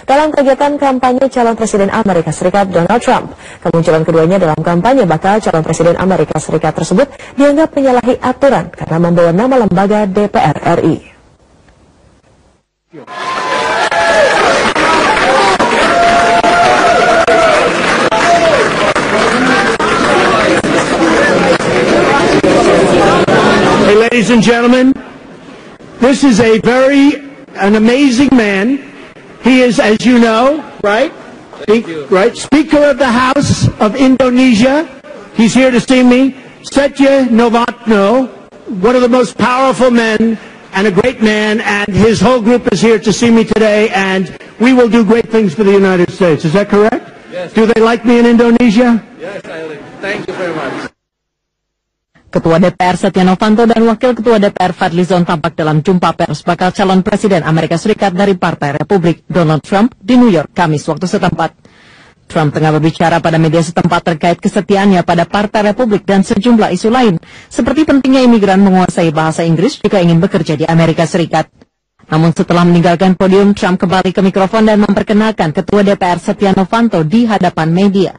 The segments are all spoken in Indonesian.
dalam kegiatan kampanye calon Presiden Amerika Serikat Donald Trump. Kemunculan keduanya dalam kampanye bakal calon Presiden Amerika Serikat tersebut dianggap menyalahi aturan karena membawa nama lembaga DPR RI. Hey, ladies and gentlemen, this is an amazing man. He is, as you know, right? Speaker of the House of Indonesia. He's here to see me. Setya Novanto, one of the most powerful men and a great man, and his whole group is here to see me today, and we will do great things for the United States. Is that correct? Yes. Do they like me in Indonesia? Yes, Eileen. Thank you very much. Ketua DPR Setia Novanto dan Wakil Ketua DPR Fadlizon tampak dalam jumpa pers bakal calon Presiden Amerika Serikat dari Partai Republik Donald Trump di New York, Kamis waktu setempat. Trump tengah berbicara pada media setempat terkait kesetiaannya pada Partai Republik dan sejumlah isu lain, seperti pentingnya imigran menguasai bahasa Inggris jika ingin bekerja di Amerika Serikat. Namun setelah meninggalkan podium, Trump kembali ke mikrofon dan memperkenalkan Ketua DPR Setia Novanto di hadapan media.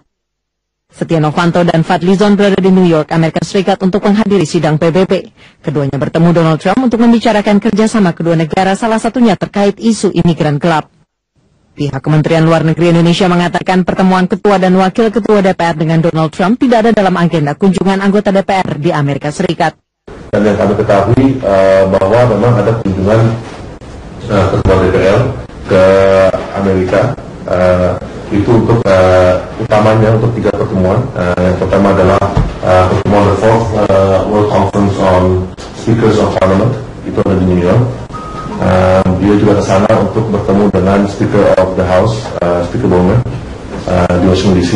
Setia Novanto dan Fadlizon berada di New York, Amerika Serikat untuk menghadiri sidang PBB. Keduanya bertemu Donald Trump untuk membicarakan kerjasama kedua negara, salah satunya terkait isu imigran gelap. Pihak Kementerian Luar Negeri Indonesia mengatakan pertemuan Ketua dan Wakil Ketua DPR dengan Donald Trump tidak ada dalam agenda kunjungan anggota DPR di Amerika Serikat. Dan yang kami ketahui bahwa memang ada kunjungan Ketua DPR ke Amerika. Itu untuk utamanya untuk 3 pertemuan. Yang pertama adalah pertemuan the 4th World Conference on Speakers of Parliament, itu ada di New York. Dia juga ke sana untuk bertemu dengan Speaker of the House, Speaker Bowman, di Washington DC,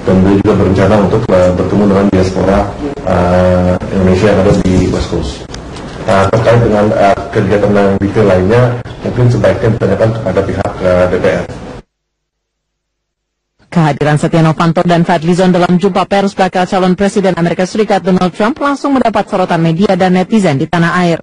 dan dia juga berencana untuk bertemu dengan diaspora Indonesia yang ada di West Coast. Terkait dengan kegiatan yang detail lainnya, mungkin sebaiknya ditanyakan kepada pihak DPR. Kehadiran Setia Novanto dan Fadlizon dalam jumpa pers bakal calon Presiden Amerika Serikat Donald Trump langsung mendapat sorotan media dan netizen di tanah air.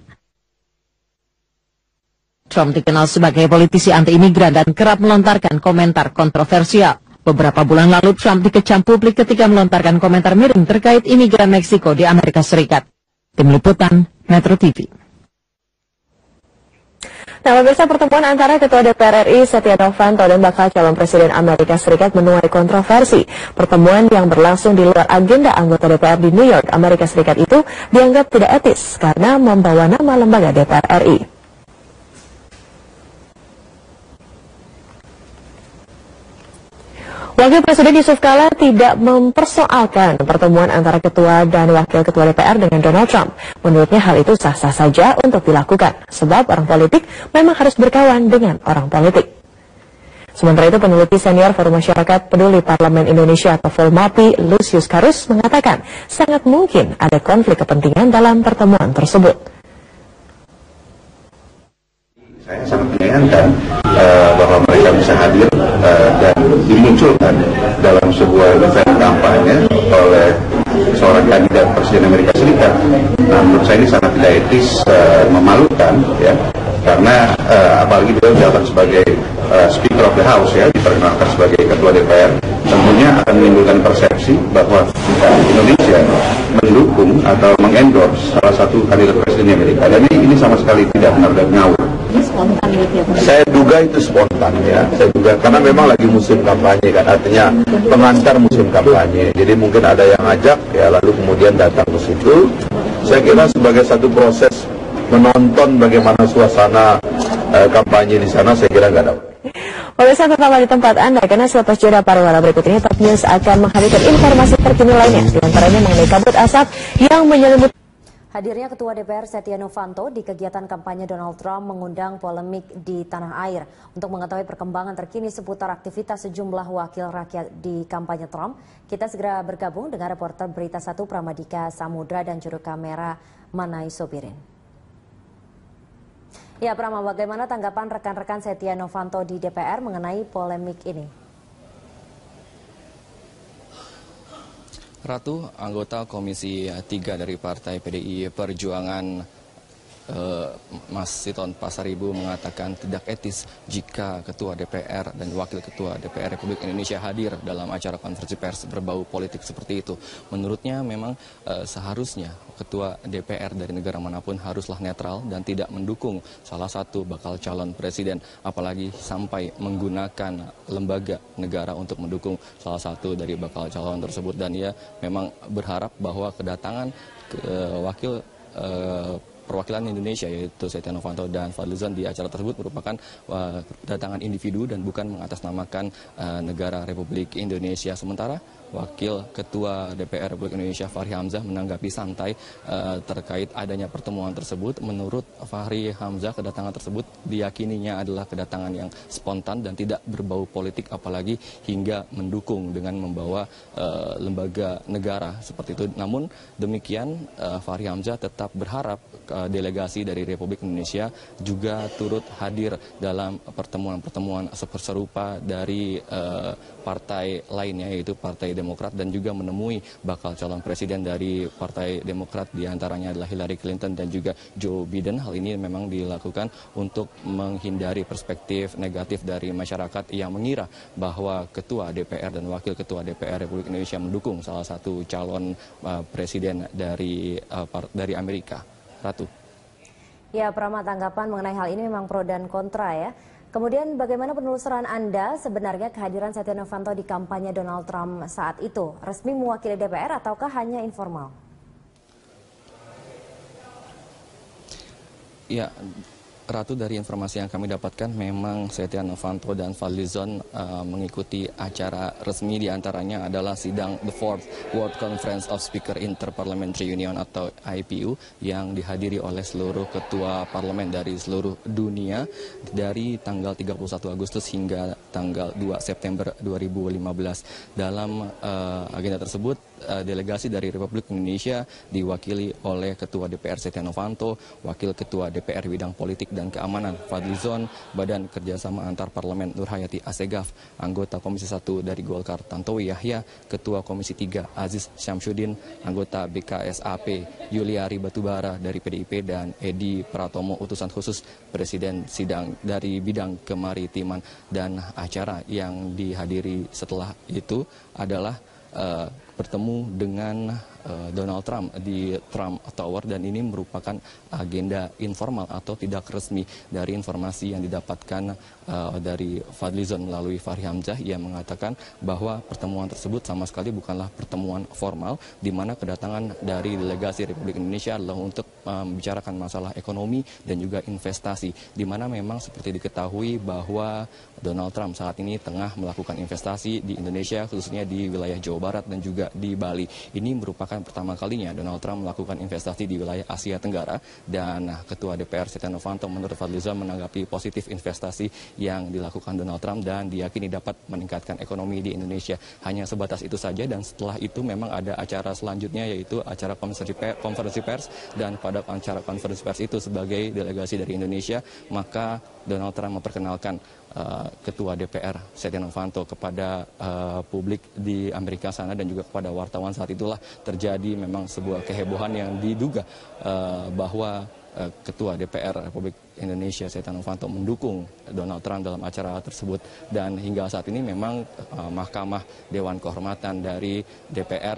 Trump dikenal sebagai politisi anti-imigran dan kerap melontarkan komentar kontroversial. Beberapa bulan lalu Trump dikecam publik ketika melontarkan komentar miring terkait imigran Meksiko di Amerika Serikat. Tim Liputan, Metro TV. Nah, pemirsa, pertemuan antara Ketua DPR RI Setia Novanto dan bakal calon Presiden Amerika Serikat menuai kontroversi. Pertemuan yang berlangsung di luar agenda anggota DPR di New York, Amerika Serikat itu dianggap tidak etis karena membawa nama lembaga DPR RI. Wakil Presiden Yusuf Kala tidak mempersoalkan pertemuan antara Ketua dan Wakil Ketua DPR dengan Donald Trump. Menurutnya hal itu sah-sah saja untuk dilakukan, sebab orang politik memang harus berkawan dengan orang politik. Sementara itu, peneliti senior Forum Masyarakat Peduli Parlemen Indonesia atau FOLMAPI, Lucius Karus, mengatakan sangat mungkin ada konflik kepentingan dalam pertemuan tersebut. Saya sangat menyayangkan bahwa mereka bisa hadir dan dimunculkan dalam sebuah event kampanye oleh seorang kandidat Presiden Amerika Serikat. Nah, menurut saya ini sangat tidak etis, memalukan, ya, karena apalagi beliau jabat sebagai Speaker of the House, ya, diperkenalkan sebagai Ketua DPR, tentunya akan menimbulkan persepsi bahwa Indonesia mendukung atau mengendorse salah satu kandidat Presiden Amerika, dan ini sama sekali tidak benar dan ngawur. Saya duga itu spontan, ya. Saya duga karena memang lagi musim kampanye kan, artinya pengantar musim kampanye. Jadi mungkin ada yang ngajak, ya, lalu kemudian datang ke situ. Saya kira sebagai satu proses menonton bagaimana suasana kampanye di sana, saya kira nggak ada. Pemirsa, tetaplah di tempat Anda karena selepas jeda pariwara berikut ini Top News akan menghadirkan informasi terkini lainnya, diantaranya mengenai kabut asap yang menyelimuti. Hadirnya Ketua DPR Setia Novanto di kegiatan kampanye Donald Trump mengundang polemik di tanah air. Untuk mengetahui perkembangan terkini seputar aktivitas sejumlah wakil rakyat di kampanye Trump, kita segera bergabung dengan reporter Berita 1 Pramadika Samudra dan juru kamera Manai Sobirin. Ya, Prama, bagaimana tanggapan rekan-rekan Setia Novanto di DPR mengenai polemik ini? Ratu, anggota Komisi 3 dari Partai PDI Perjuangan Mas Siton Pasaribu mengatakan tidak etis jika Ketua DPR dan Wakil Ketua DPR Republik Indonesia hadir dalam acara konferensi pers berbau politik seperti itu. Menurutnya memang seharusnya Ketua DPR dari negara manapun haruslah netral dan tidak mendukung salah satu bakal calon presiden, apalagi sampai menggunakan lembaga negara untuk mendukung salah satu dari bakal calon tersebut. Dan ia memang berharap bahwa kedatangan perwakilan Indonesia yaitu Setia Novanto dan Fadlizon di acara tersebut merupakan kedatangan individu dan bukan mengatasnamakan negara Republik Indonesia. Sementara Wakil Ketua DPR Republik Indonesia Fahri Hamzah menanggapi santai terkait adanya pertemuan tersebut. Menurut Fahri Hamzah, kedatangan tersebut diyakininya adalah kedatangan yang spontan dan tidak berbau politik, apalagi hingga mendukung dengan membawa lembaga negara seperti itu. Namun demikian Fahri Hamzah tetap berharap delegasi dari Republik Indonesia juga turut hadir dalam pertemuan-pertemuan serupa dari partai lainnya, yaitu Partai Demokrat, dan juga menemui bakal calon presiden dari Partai Demokrat, diantaranya adalah Hillary Clinton dan juga Joe Biden. Hal ini memang dilakukan untuk menghindari perspektif negatif dari masyarakat yang mengira bahwa Ketua DPR dan Wakil Ketua DPR Republik Indonesia mendukung salah satu calon presiden dari Amerika. Ratu. Ya, Prama, tanggapan mengenai hal ini memang pro dan kontra ya. Kemudian bagaimana penelusuran Anda sebenarnya kehadiran Setia Novanto di kampanye Donald Trump saat itu? Resmi mewakili DPR ataukah hanya informal? Ya, Ratu, dari informasi yang kami dapatkan memang Setia Novanto dan Fadlizon mengikuti acara resmi, diantaranya adalah sidang The Fourth World Conference of Speaker Interparliamentary Union atau IPU yang dihadiri oleh seluruh ketua parlemen dari seluruh dunia dari tanggal 31 Agustus hingga tanggal 2 September 2015. Dalam agenda tersebut delegasi dari Republik Indonesia diwakili oleh Ketua DPR Setia Novanto, Wakil Ketua DPR bidang politik dan keamanan Fadlizon, Badan Kerjasama Antar Parlemen Nurhayati Assegaf, anggota Komisi 1 dari Golkar Tantowi Yahya, Ketua Komisi 3 Aziz Syamsuddin, anggota BKSAP Yuliari Batubara dari PDIP, dan Edi Pratomo, utusan khusus Presiden sidang dari bidang kemaritiman. Dan acara yang dihadiri setelah itu adalah bertemu dengan Donald Trump di Trump Tower, dan ini merupakan agenda informal atau tidak resmi. Dari informasi yang didapatkan dari Fadlizon melalui Fahri Hamzah, ia mengatakan bahwa pertemuan tersebut sama sekali bukanlah pertemuan formal, di mana kedatangan dari delegasi Republik Indonesia adalah untuk membicarakan masalah ekonomi dan juga investasi, di mana memang seperti diketahui bahwa Donald Trump saat ini tengah melakukan investasi di Indonesia, khususnya di wilayah Jawa Barat dan juga di Bali. Ini merupakan pertama kalinya Donald Trump melakukan investasi di wilayah Asia Tenggara, dan Ketua DPR Setia Novanto menurut Fadlizon menanggapi positif investasi yang dilakukan Donald Trump dan diyakini dapat meningkatkan ekonomi di Indonesia. Hanya sebatas itu saja, dan setelah itu memang ada acara selanjutnya, yaitu acara konferensi pers, dan pada acara konferensi pers itu sebagai delegasi dari Indonesia, maka Donald Trump memperkenalkan Ketua DPR Setia Novanto kepada publik di Amerika sana dan juga kepada wartawan. Saat itulah terjadi memang sebuah kehebohan yang diduga bahwa Ketua DPR Republik Indonesia Setia Novanto mendukung Donald Trump dalam acara tersebut. Dan hingga saat ini memang Mahkamah Dewan Kehormatan dari DPR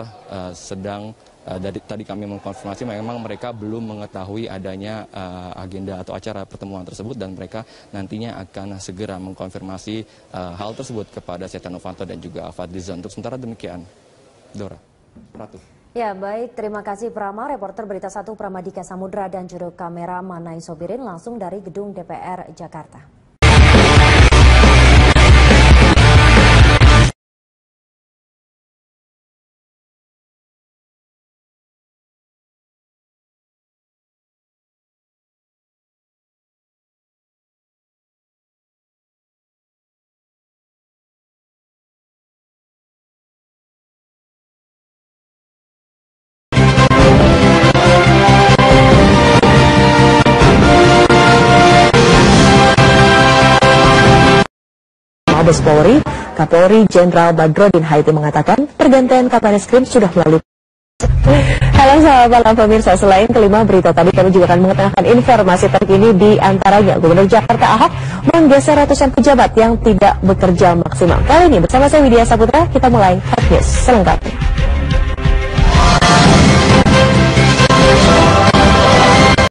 sedang tadi kami mengkonfirmasi memang mereka belum mengetahui adanya agenda atau acara pertemuan tersebut, dan mereka nantinya akan segera mengkonfirmasi hal tersebut kepada Setia Novanto dan juga Fadlizon. Untuk sementara demikian, Dora. Ratu. Ya, baik, terima kasih Prama, reporter Berita 1 Pramadika Samudra dan juru kamera Manai Sobirin langsung dari Gedung DPR Jakarta. Mabes Polri, Kapolri Jenderal Badrodin Haiti mengatakan pergantian Kabareskrim sudah melalui Halo selamat malam pemirsa. Selain kelima berita tadi, kami juga akan mengetengahkan informasi terkini di antaranya Gubernur Jakarta Ahok menggeser ratusan pejabat yang tidak bekerja maksimal. Kali ini bersama saya Widya Saputra, kita mulai Hot News selengkapnya.